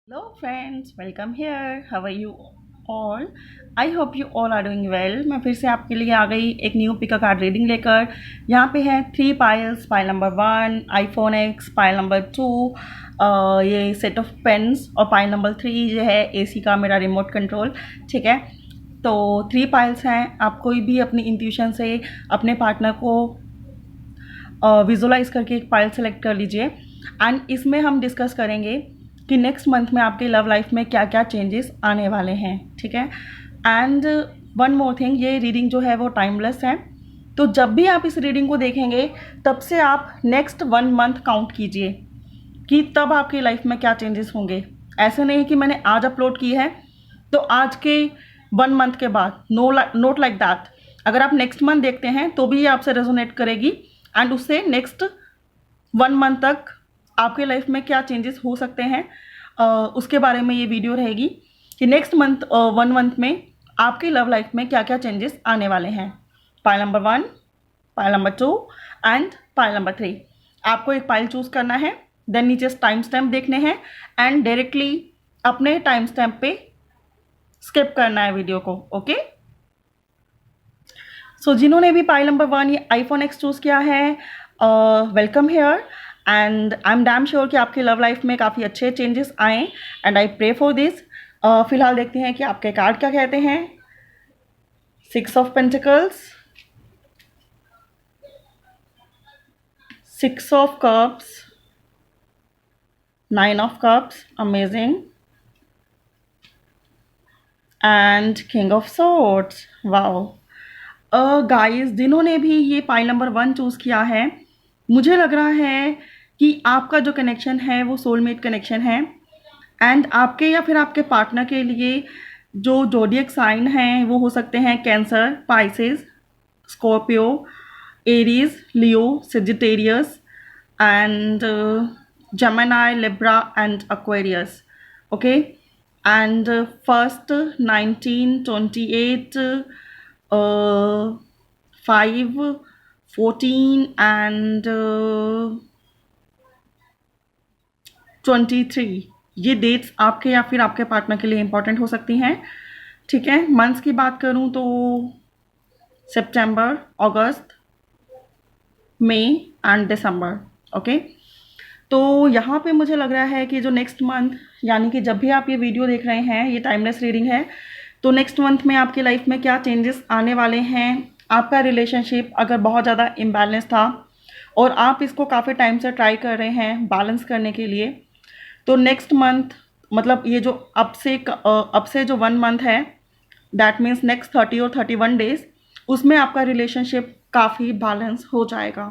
Hello friends, welcome here. How are you all? I hope you all are doing well. मैं फिर से आपके लिए आ गई एक न्यू पिका कार्ड रीडिंग लेकर। यहाँ पे है 3 piles, pile number 1 iPhone x, pile number 2 ये सेट ऑफ पेन्स और पाइल नंबर 3 जो है एसी का मेरा रिमोट कंट्रोल। ठीक है, तो 3 पाइल्स हैं। आप कोई भी अपनी इंट्यूशन से अपने पार्टनर को विजुलाइज करके एक पाइल सेलेक्ट कर लीजिए एंड इसमें हम डिस्कस करेंगे कि नेक्स्ट मंथ में आपकी लव लाइफ में क्या क्या चेंजेस आने वाले हैं। ठीक है, एंड वन मोर थिंग, ये रीडिंग जो है वो टाइमलेस है, तो जब भी आप इस रीडिंग को देखेंगे तब से आप नेक्स्ट 1 मंथ काउंट कीजिए कि तब आपकी लाइफ में क्या चेंजेस होंगे। ऐसे नहीं कि मैंने आज अपलोड की है तो आज के 1 मंथ के बाद, नोट लाइक दैट। अगर आप नेक्स्ट मंथ देखते हैं तो भी ये आपसे रेजोनेट करेगी एंड उससे नेक्स्ट 1 मंथ तक आपके लाइफ में क्या चेंजेस हो सकते हैं उसके बारे में ये वीडियो रहेगी कि नेक्स्ट मंथ 1 मंथ में आपकी लव लाइफ में क्या क्या चेंजेस आने वाले हैं। Pile number 1, pile number 2 and pile number 3। आपको एक पाइल चूज करना है, देन नीचे टाइम स्टैम्प देखने हैं एंड डायरेक्टली अपने टाइम स्टैम्प पे स्किप करना है वीडियो को। ओके, सो जिन्होंने भी पाइल नंबर 1 ये आईफोन एक्स चूज किया है, welcome here and I am damn sure कि आपकी लव लाइफ में काफ़ी अच्छे चेंजेस आए and I pray for this. फिलहाल देखते हैं कि आपके कार्ड क्या कहते हैं। 6 of pentacles, 6 of cups, 9 of cups, amazing, and king of swords. Wow guys, जिन्होंने भी ये पाइल नंबर 1 चूज़ किया है, मुझे लग रहा है कि आपका जो कनेक्शन है वो सोलमेट कनेक्शन है एंड आपके या फिर आपके पार्टनर के लिए जो ज़ोडिएक साइन हैं वो हो सकते हैं cancer, Pisces, Scorpio, Aries, Leo, Sagittarius and Gemini, Libra and Aquarius. Okay, and first 19, 28, 5, 14 and 23, ये डेट्स आपके या फिर आपके पार्टनर के लिए इंपॉर्टेंट हो सकती हैं। ठीक है, मंथ्स की बात करूं तो सितंबर, अगस्त, मई एंड दिसंबर। ओके, तो यहाँ पे मुझे लग रहा है कि जो नेक्स्ट मंथ, यानी कि जब भी आप ये वीडियो देख रहे हैं, ये टाइमलेस रीडिंग है, तो नेक्स्ट मंथ में आपकी लाइफ में क्या चेंजेस आने वाले हैं। आपका रिलेशनशिप अगर बहुत ज़्यादा इम्बैलेंस था और आप इसको काफ़ी टाइम से ट्राई कर रहे हैं बैलेंस करने के लिए, तो नेक्स्ट मंथ, मतलब ये जो अब से जो 1 मंथ है, दैट मीन्स नेक्स्ट 30 और 31 डेज, उसमें आपका रिलेशनशिप काफ़ी बैलेंस हो जाएगा।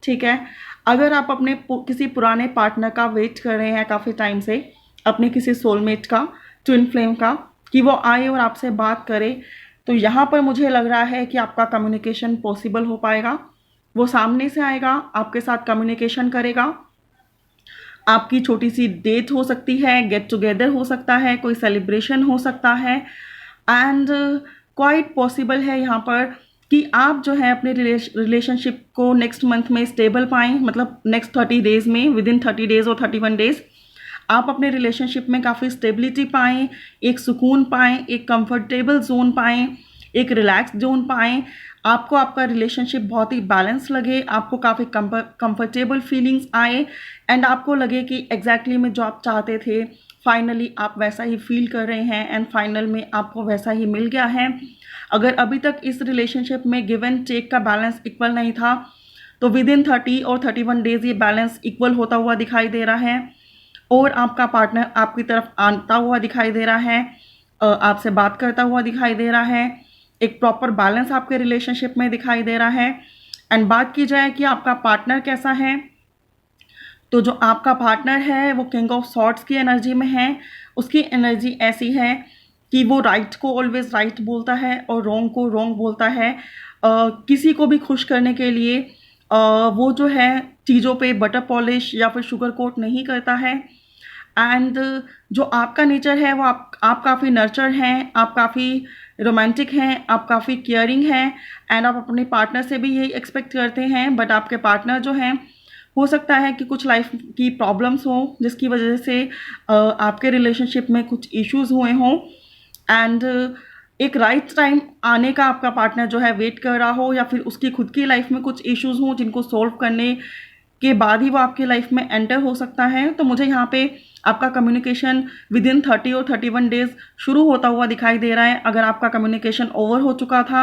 ठीक है, अगर आप अपने किसी पुराने पार्टनर का वेट कर रहे हैं काफ़ी टाइम से, अपने किसी सोलमेट का, ट्विन फ्लेम का, कि वो आए और आपसे बात करे, तो यहाँ पर मुझे लग रहा है कि आपका कम्युनिकेशन पॉसिबल हो पाएगा। वो सामने से आएगा, आपके साथ कम्युनिकेशन करेगा, आपकी छोटी सी डेट हो सकती है, गेट टुगेदर हो सकता है, कोई सेलिब्रेशन हो सकता है एंड क्वाइट पॉसिबल है यहाँ पर कि आप जो है अपने रिलेशनशिप को नेक्स्ट मंथ में स्टेबल पाएँ, मतलब नेक्स्ट 30 डेज़ में, विद इन 30 डेज़ और 31 डेज़ आप अपने रिलेशनशिप में काफ़ी स्टेबिलिटी पाएँ, एक सुकून पाएँ, एक कंफर्टेबल जोन पाएँ, एक रिलैक्स जोन पाएँ, आपको आपका रिलेशनशिप बहुत ही बैलेंस लगे, आपको काफ़ी कंफर्टेबल फीलिंग्स आए एंड आपको लगे कि एग्जैक्टली में जो आप चाहते थे फाइनली आप वैसा ही फील कर रहे हैं एंड फाइनल में आपको वैसा ही मिल गया है। अगर अभी तक इस रिलेशनशिप में गिव एंड टेक का बैलेंस इक्वल नहीं था, तो विद इन 30 और 31 डेज ये बैलेंस इक्वल होता हुआ दिखाई दे रहा है और आपका पार्टनर आपकी तरफ आता हुआ दिखाई दे रहा है, आपसे बात करता हुआ दिखाई दे रहा है, एक प्रॉपर बैलेंस आपके रिलेशनशिप में दिखाई दे रहा है। एंड बात की जाए कि आपका पार्टनर कैसा है, तो जो आपका पार्टनर है वो किंग ऑफ सॉर्ड्स की एनर्जी में है। उसकी एनर्जी ऐसी है कि वो राइट को ऑलवेज राइट बोलता है और रॉन्ग को रॉन्ग बोलता है। किसी को भी खुश करने के लिए वो जो है चीज़ों पे बटर पॉलिश या फिर शुगर कोट नहीं करता है। एंड जो आपका नेचर है वो आप काफ़ी नर्चर हैं, आप काफ़ी रोमांटिक हैं, आप काफ़ी केयरिंग हैं एंड आप अपने पार्टनर से भी यही एक्सपेक्ट करते हैं, बट आपके पार्टनर जो हैं हो सकता है कि कुछ लाइफ की प्रॉब्लम्स हों जिसकी वजह से आपके रिलेशनशिप में कुछ इश्यूज हुए हों, एंड एक राइट टाइम आने का आपका पार्टनर जो है वेट कर रहा हो, या फिर उसकी खुद की लाइफ में कुछ इश्यूज हों जिनको सोल्व करने के बाद ही वो आपकी लाइफ में एंटर हो सकता है। तो मुझे यहाँ पे आपका कम्युनिकेशन विद इन 30 और 31 डेज शुरू होता हुआ दिखाई दे रहा है। अगर आपका कम्युनिकेशन ओवर हो चुका था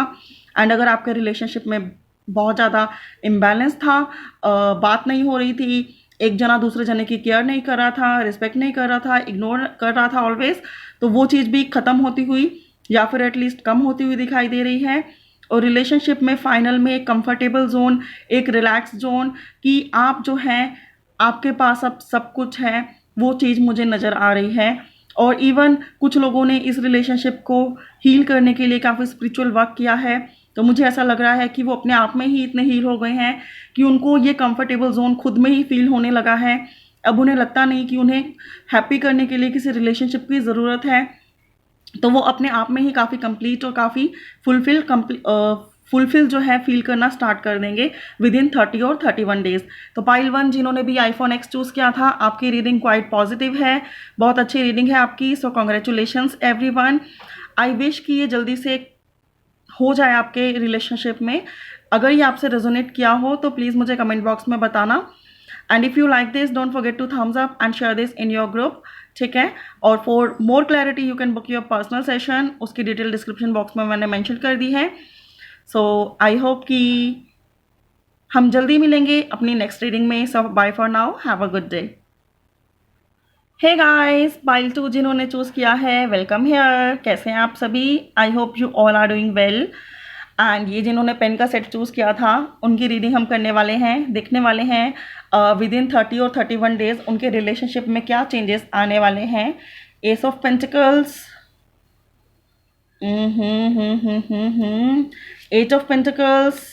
एंड अगर आपके रिलेशनशिप में बहुत ज़्यादा इम्बैलेंस था, बात नहीं हो रही थी, एक जना दूसरे जने की केयर नहीं कर रहा था, रिस्पेक्ट नहीं कर रहा था, इग्नोर कर रहा था ऑलवेज, तो वो चीज़ भी ख़त्म होती हुई या फिर एटलीस्ट कम होती हुई दिखाई दे रही है। और रिलेशनशिप में फाइनल में एक कंफर्टेबल जोन, एक रिलैक्स जोन कि आप जो हैं आपके पास अब सब कुछ है, वो चीज़ मुझे नज़र आ रही है। और इवन कुछ लोगों ने इस रिलेशनशिप को हील करने के लिए काफ़ी स्पिरिचुअल वर्क किया है। तो मुझे ऐसा लग रहा है कि वो अपने आप में ही इतने हील हो गए हैं कि उनको ये कंफर्टेबल जोन खुद में ही फील होने लगा है। अब उन्हें लगता नहीं कि उन्हें हैप्पी करने के लिए किसी रिलेशनशिप की ज़रूरत है, तो वो अपने आप में ही काफ़ी कंप्लीट और काफ़ी फुलफिल जो है फील करना स्टार्ट कर देंगे विद इन 30 और 31 डेज। तो पाइल 1 जिन्होंने भी आईफोन एक्स चूज़ किया था, आपकी रीडिंग क्वाइट पॉजिटिव है, बहुत अच्छी रीडिंग है आपकी। सो कॉन्ग्रेचुलेशंस एवरीवन। आई विश कि ये जल्दी से हो जाए आपके रिलेशनशिप में। अगर ये आपसे रेजोनेट किया हो तो प्लीज़ मुझे कमेंट बॉक्स में बताना। And if you like this don't forget to thumbs up and share this in your group, ठीक है। और for more clarity you can book your personal session, उसकी डिटेल डिस्क्रिप्शन बॉक्स में मैंने mention कर दी है। सो आई होप कि हम जल्दी मिलेंगे अपनी नेक्स्ट रीडिंग में। So bye for now, have a good day. Hey guys, pile 2 जिन्होंने चूज़ किया है, वेलकम हेयर। कैसे हैं आप सभी? I hope you all are doing well. And ये जिन्होंने पेन का सेट चूज़ किया था, उनकी रीडिंग हम करने वाले हैं, देखने वाले हैं विद इन 30 और 31 डेज उनके रिलेशनशिप में क्या चेंजेस आने वाले हैं। Ace of pentacles, eight of pentacles,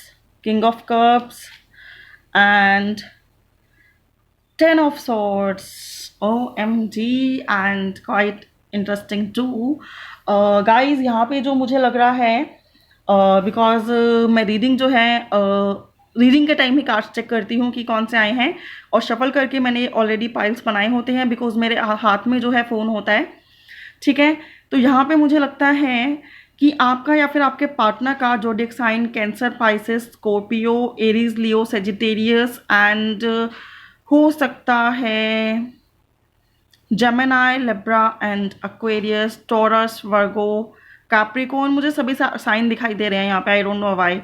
king of cups and 10 of swords. OMG, and quite interesting too. Guys, यहाँ पे जो मुझे लग रहा है, बिकॉज मैं रीडिंग जो है रीडिंग के टाइम ही कार्ड्स चेक करती हूँ कि कौन से आए हैं, और शफल करके मैंने ऑलरेडी पाइल्स बनाए होते हैं बिकॉज मेरे हाथ में जो है फ़ोन होता है, ठीक है। तो यहाँ पे मुझे लगता है कि आपका या फिर आपके पार्टनर का zodiac sign Cancer, Pisces, Scorpio, Aries, Leo, Sagittarius and हो सकता है Gemini, Libra and Aquarius, Taurus, Virgo, Capricorn. मुझे सभी साइन दिखाई दे रहे हैं यहाँ पे, I don't know why,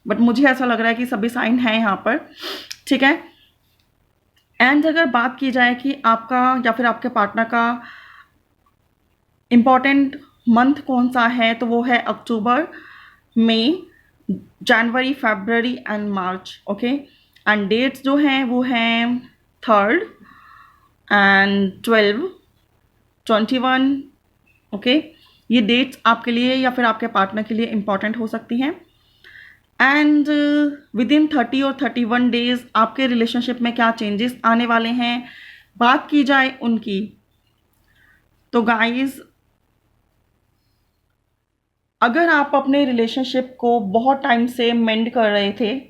but मुझे ऐसा लग रहा है कि सभी साइन हैं यहाँ पर, ठीक है। एंड अगर बात की जाए कि आपका या फिर आपके पार्टनर का इम्पॉर्टेंट मंथ कौन सा है, तो वो है अक्टूबर, मई, जनवरी, फरवरी एंड मार्च, ओके। एंड डेट्स जो हैं वो हैं 3rd एंड 12, 21, ओके। ये डेट्स आपके लिए या फिर आपके पार्टनर के लिए इम्पॉर्टेंट हो सकती हैं। एंड विद इन 30 और 31 डेज आपके रिलेशनशिप में क्या चेंजेस आने वाले हैं, बात की जाए उनकी, तो गाइज अगर आप अपने रिलेशनशिप को बहुत टाइम से मेंड कर रहे थे,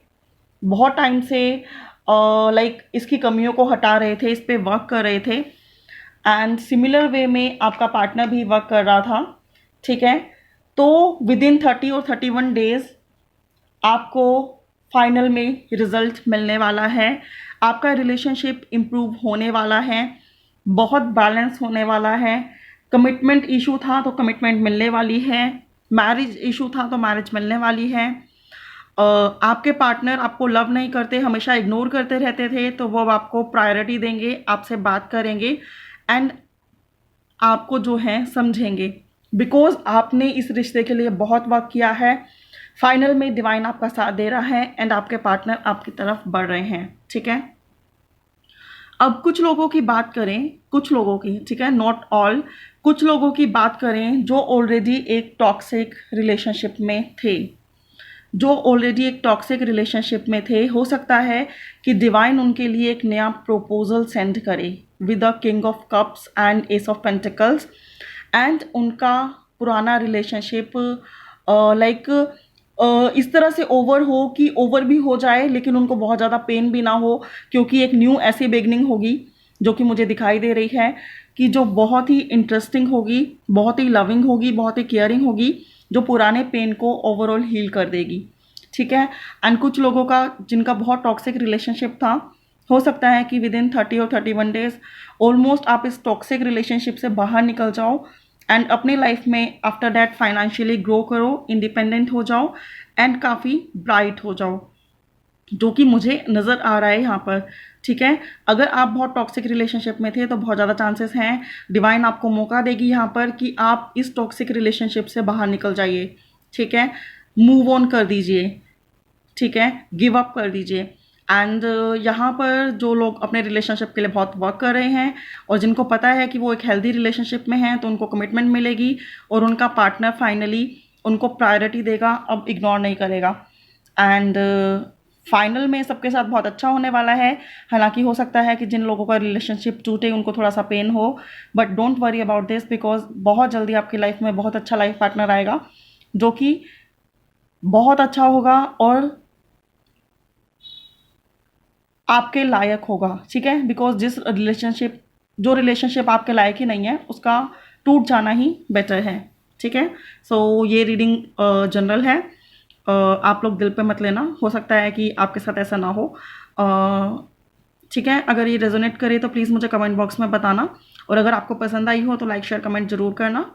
बहुत टाइम से लाइक इसकी कमियों को हटा रहे थे, इस पर वर्क कर रहे थे, एंड सिमिलर वे में आपका पार्टनर भी वर्क कर रहा था, ठीक है, तो विद इन 30 और 31 डेज आपको फाइनल में रिजल्ट मिलने वाला है। आपका रिलेशनशिप इम्प्रूव होने वाला है, बहुत बैलेंस होने वाला है। कमिटमेंट इशू था तो कमिटमेंट मिलने वाली है, मैरिज इशू था तो मैरिज मिलने वाली है। आपके पार्टनर आपको लव नहीं करते, हमेशा इग्नोर करते रहते थे, तो वो अब आपको प्रायोरिटी देंगे, आपसे बात करेंगे एंड आपको जो है समझेंगे, बिकॉज आपने इस रिश्ते के लिए बहुत वर्क किया है। फाइनल में डिवाइन आपका साथ दे रहा है एंड आपके पार्टनर आपकी तरफ बढ़ रहे हैं, ठीक है। अब कुछ लोगों की बात करें, कुछ लोगों की, ठीक है, नॉट ऑल, कुछ लोगों की बात करें जो ऑलरेडी एक टॉक्सिक रिलेशनशिप में थे, जो ऑलरेडी एक टॉक्सिक रिलेशनशिप में थे। हो सकता है कि डिवाइन उनके लिए एक नया प्रपोजल सेंड करे with the king of cups and S of pentacles, and उनका पुराना रिलेशनशिप लाइक इस तरह से ओवर हो कि ओवर भी हो जाए लेकिन उनको बहुत ज़्यादा पेन भी ना हो, क्योंकि एक न्यू ऐसी बिगनिंग होगी जो कि मुझे दिखाई दे रही है कि जो बहुत ही इंटरेस्टिंग होगी, बहुत ही लविंग होगी, बहुत ही केयरिंग होगी, जो पुराने पेन को ओवरऑल हील कर देगी। ठीक है। एंड कुछ लोगों का जिनका बहुत टॉक्सिक रिलेशनशिप था, हो सकता है कि विद इन 30 और 31 डेज ऑलमोस्ट आप इस टॉक्सिक रिलेशनशिप से बाहर निकल जाओ एंड अपनी लाइफ में आफ्टर दैट फाइनेंशियली ग्रो करो, इंडिपेंडेंट हो जाओ एंड काफ़ी ब्राइट हो जाओ, जो कि मुझे नज़र आ रहा है यहाँ पर। ठीक है। अगर आप बहुत टॉक्सिक रिलेशनशिप में थे तो बहुत ज़्यादा चांसेस हैं डिवाइन आपको मौका देगी यहाँ पर कि आप इस टॉक्सिक रिलेशनशिप से बाहर निकल जाइए। ठीक है। मूव ऑन कर दीजिए। ठीक है। गिव अप कर दीजिए। एंड यहाँ पर जो लोग अपने रिलेशनशिप के लिए बहुत वर्क कर रहे हैं और जिनको पता है कि वो एक हेल्दी रिलेशनशिप में हैं तो उनको कमिटमेंट मिलेगी और उनका पार्टनर फाइनली उनको प्रायोरिटी देगा, अब इग्नोर नहीं करेगा। एंड फाइनल में सबके साथ बहुत अच्छा होने वाला है। हालांकि हो सकता है कि जिन लोगों का रिलेशनशिप टूटे उनको थोड़ा सा पेन हो, but don't worry about this because बहुत जल्दी आपकी लाइफ में बहुत अच्छा लाइफ पार्टनर आएगा जो कि बहुत अच्छा होगा और आपके लायक होगा। ठीक है। बिकॉज जो रिलेशनशिप आपके लायक ही नहीं है उसका टूट जाना ही बेटर है। ठीक है। सो ये रीडिंग जनरल है। आप लोग दिल पे मत लेना, हो सकता है कि आपके साथ ऐसा ना हो। ठीक है। अगर ये रेजोनेट करे तो प्लीज़ मुझे कमेंट बॉक्स में बताना और अगर आपको पसंद आई हो तो लाइक शेयर कमेंट जरूर करना।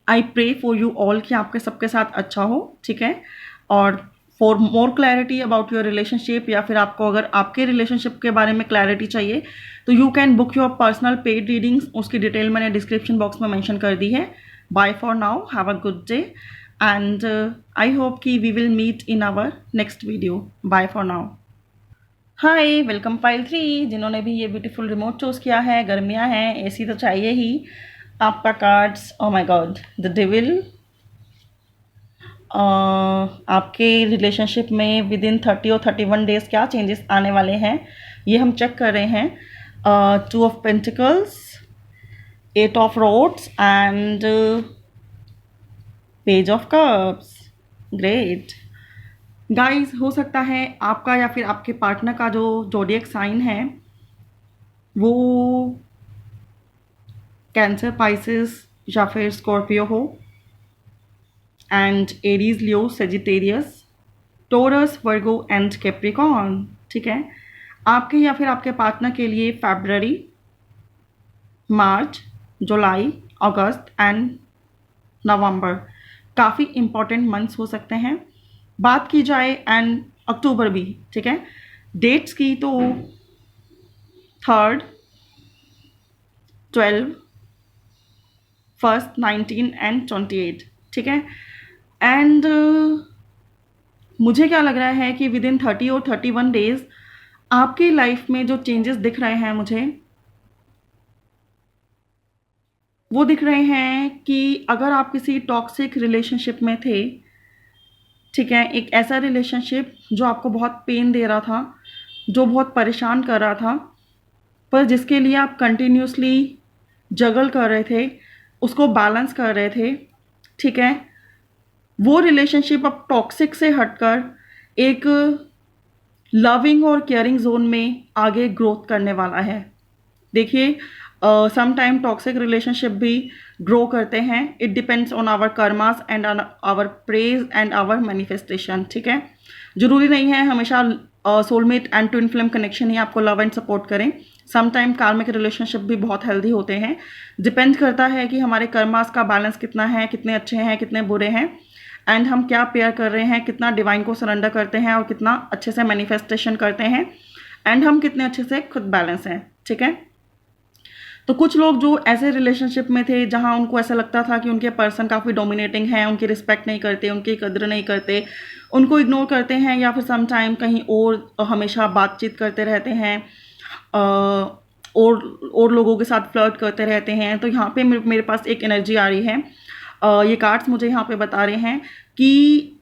I pray for you all कि आपके सबके साथ अच्छा हो। ठीक है। और for more clarity about your relationship या फिर आपको अगर आपके रिलेशनशिप के बारे में क्लैरिटी चाहिए तो you can book your personal paid readings, उसकी डिटेल मैंने डिस्क्रिप्शन बॉक्स में मेंशन कर दी है। Bye for now, have a good day and I hope कि we will meet in our next video. Bye for now. Hi, welcome file 3। जिन्होंने भी ये ब्यूटीफुल रिमोट चूज किया है, गर्मियाँ हैं, एसी तो चाहिए ही। आपका cards, oh my God, the devil. आपके रिलेशनशिप में विद इन 30 और 31 डेज क्या चेंजेस आने वाले हैं ये हम चेक कर रहे हैं। 2 of pentacles, 8 of rods and page of cups. Great guys, हो सकता है आपका या फिर आपके पार्टनर का जो ज़ोडिएक साइन है वो कैंसर, पाइसेस या फिर स्कॉर्पियो हो and Aries, Leo, Sagittarius, Taurus, Virgo and Capricorn. ठीक है। आपके या फिर आपके पार्टनर के लिए फरवरी, मार्च, जुलाई, अगस्त एंड नवंबर काफ़ी इम्पॉर्टेंट मंथ्स हो सकते हैं। बात की जाए एंड अक्टूबर भी। ठीक है। डेट्स की तो 3rd, 12, 1st, 19 एंड 28। ठीक है। एंड मुझे क्या लग रहा है कि विद इन 30 और 31 डेज आपकी लाइफ में जो चेंजेस दिख रहे हैं मुझे वो दिख रहे हैं कि अगर आप किसी टॉक्सिक रिलेशनशिप में थे, ठीक है, एक ऐसा रिलेशनशिप जो आपको बहुत पेन दे रहा था, जो बहुत परेशान कर रहा था, पर जिसके लिए आप कंटिन्यूसली जगल कर रहे थे, उसको बैलेंस कर रहे थे। ठीक है। वो रिलेशनशिप अब टॉक्सिक से हटकर एक लविंग और केयरिंग जोन में आगे ग्रोथ करने वाला है। देखिए, सम टाइम टॉक्सिक रिलेशनशिप भी ग्रो करते हैं। It depends on our karmas and on our praise and our manifestation. ठीक है। जरूरी नहीं है हमेशा soulmate and twin flame connection ही आपको लव एंड सपोर्ट करें। सम टाइम कार्मिक रिलेशनशिप भी बहुत हेल्दी होते हैं। डिपेंड करता है कि हमारे कर्मास का बैलेंस कितना है, कितने अच्छे हैं, कितने बुरे हैं, एंड हम क्या पेयर कर रहे हैं, कितना डिवाइन को सरेंडर करते हैं और कितना अच्छे से मैनिफेस्टेशन करते हैं, एंड हम कितने अच्छे से खुद बैलेंस हैं। ठीक है। तो कुछ लोग जो ऐसे रिलेशनशिप में थे जहां उनको ऐसा लगता था कि उनके पर्सन काफ़ी डोमिनेटिंग है, उनकी रिस्पेक्ट नहीं करते, उनकी कद्र नहीं करते, उनको इग्नोर करते हैं या फिर सम टाइम कहीं और हमेशा बातचीत करते रहते हैं, और लोगों के साथ फ्लर्ट करते रहते हैं। तो यहाँ पे मेरे पास एक एनर्जी आ रही है। ये कार्ड्स मुझे यहाँ पे बता रहे हैं कि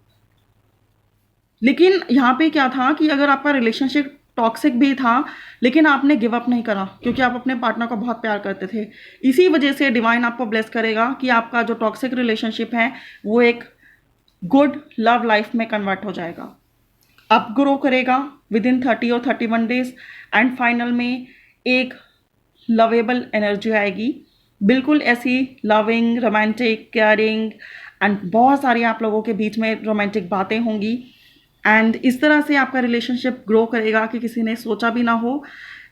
लेकिन यहाँ पे क्या था कि अगर आपका रिलेशनशिप टॉक्सिक भी था लेकिन आपने गिव अप नहीं करा क्योंकि आप अपने पार्टनर को बहुत प्यार करते थे। इसी वजह से डिवाइन आपको ब्लेस करेगा कि आपका जो टॉक्सिक रिलेशनशिप है वो एक गुड लव लाइफ में कन्वर्ट हो जाएगा, अप ग्रो करेगा विद इन 30 और 31 डेज, एंड फाइनल में एक लवेबल एनर्जी आएगी, बिल्कुल ऐसी लविंग, रोमांटिक, केयरिंग एंड बहुत सारी आप लोगों के बीच में रोमांटिक बातें होंगी। एंड इस तरह से आपका रिलेशनशिप ग्रो करेगा कि किसी ने सोचा भी ना हो।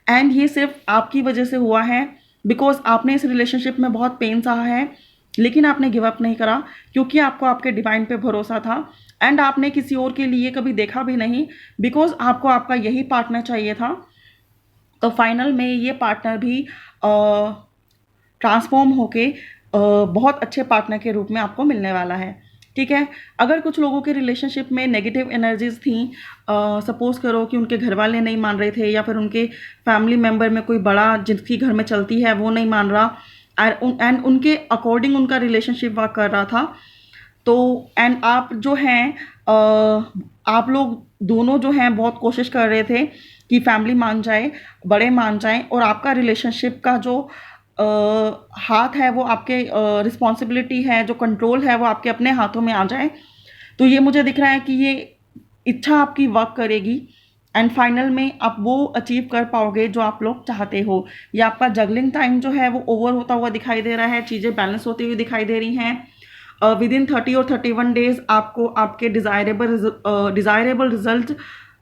एंड ये सिर्फ आपकी वजह से हुआ है, बिकॉज आपने इस रिलेशनशिप में बहुत पेन सहा है, लेकिन आपने गिव अप नहीं करा, क्योंकि आपको आपके डिवाइन पे भरोसा था। एंड आपने किसी और के लिए कभी देखा भी नहीं, बिकॉज आपको आपका यही पार्टनर चाहिए था। तो फाइनल में ये पार्टनर भी ट्रांसफॉर्म होके बहुत अच्छे पार्टनर के रूप में आपको मिलने वाला है। ठीक है, अगर कुछ लोगों के रिलेशनशिप में नेगेटिव एनर्जीज थी, सपोज करो कि उनके घर वाले नहीं मान रहे थे, या फिर उनके फैमिली मेम्बर में कोई बड़ा जिसकी घर में चलती है वो नहीं मान रहा, एंड उनके अकॉर्डिंग उनका रिलेशनशिप वर्क कर रहा था, तो एंड आप जो हैं आप लोग दोनों जो हैं बहुत कोशिश कर रहे थे कि फैमिली मान जाए, बड़े मान जाएं, और आपका रिलेशनशिप का जो हाथ है वो आपके रिस्पॉन्सिबिलिटी है, जो कंट्रोल है वो आपके अपने हाथों में आ जाए। तो ये मुझे दिख रहा है कि ये इच्छा आपकी वर्क करेगी, एंड फाइनल में आप वो अचीव कर पाओगे जो आप लोग चाहते हो। ये आपका जगलिंग टाइम जो है वो ओवर होता हुआ दिखाई दे रहा है, चीज़ें बैलेंस होती हुई दिखाई दे रही हैं। विद इन 30 और 31 डेज आपको आपके डिज़ायरेबल रिजल्ट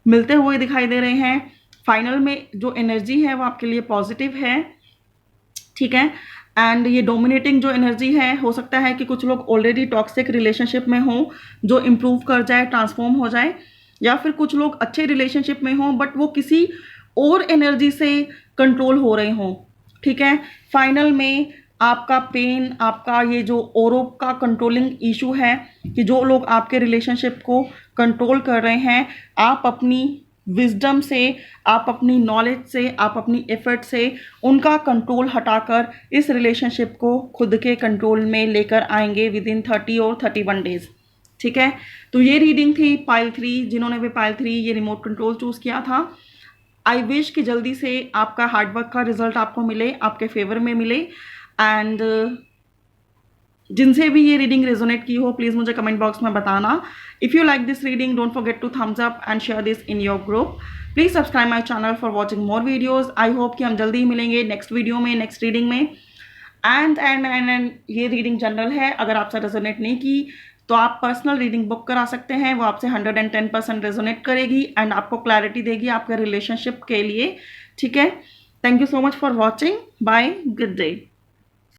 मिलते हुए दिखाई दे रहे हैं। फाइनल में जो एनर्जी है वो आपके लिए पॉजिटिव है। ठीक है, एंड ये डोमिनेटिंग जो एनर्जी है, हो सकता है कि कुछ लोग ऑलरेडी टॉक्सिक रिलेशनशिप में हों जो इम्प्रूव कर जाए, ट्रांसफॉर्म हो जाए, या फिर कुछ लोग अच्छे रिलेशनशिप में हों बट वो किसी और एनर्जी से कंट्रोल हो रहे हों। ठीक है, फाइनल में आपका पेन, आपका ये जो औरों का कंट्रोलिंग इशू है कि जो लोग आपके रिलेशनशिप को कंट्रोल कर रहे हैं, आप अपनी विजडम से, आप अपनी नॉलेज से, आप अपनी एफर्ट से उनका कंट्रोल हटाकर इस रिलेशनशिप को खुद के कंट्रोल में लेकर आएंगे विद इन 30 और 31 डेज। ठीक है, तो ये रीडिंग थी पाइल 3। जिन्होंने भी पाइल 3 ये रिमोट कंट्रोल चूज़ किया था, आई विश कि जल्दी से आपका हार्डवर्क का रिजल्ट आपको मिले, आपके फेवर में मिले। एंड जिनसे भी ये रीडिंग रेजोनेट की हो, प्लीज़ मुझे कमेंट बॉक्स में बताना। If you like this reading, don't forget to thumbs up and share this in your group. Please subscribe my channel for watching more videos. I hope कि हम जल्दी ही मिलेंगे नेक्स्ट वीडियो में, next reading में। And ये reading general है, अगर आपसे रेजोनेट नहीं की तो आप पर्सनल रीडिंग बुक करा सकते हैं, वो आपसे 110% रेजोनेट करेगी एंड आपको क्लैरिटी देगी आपके रिलेशनशिप के लिए। ठीक है, thank you so much for watching, bye, good day.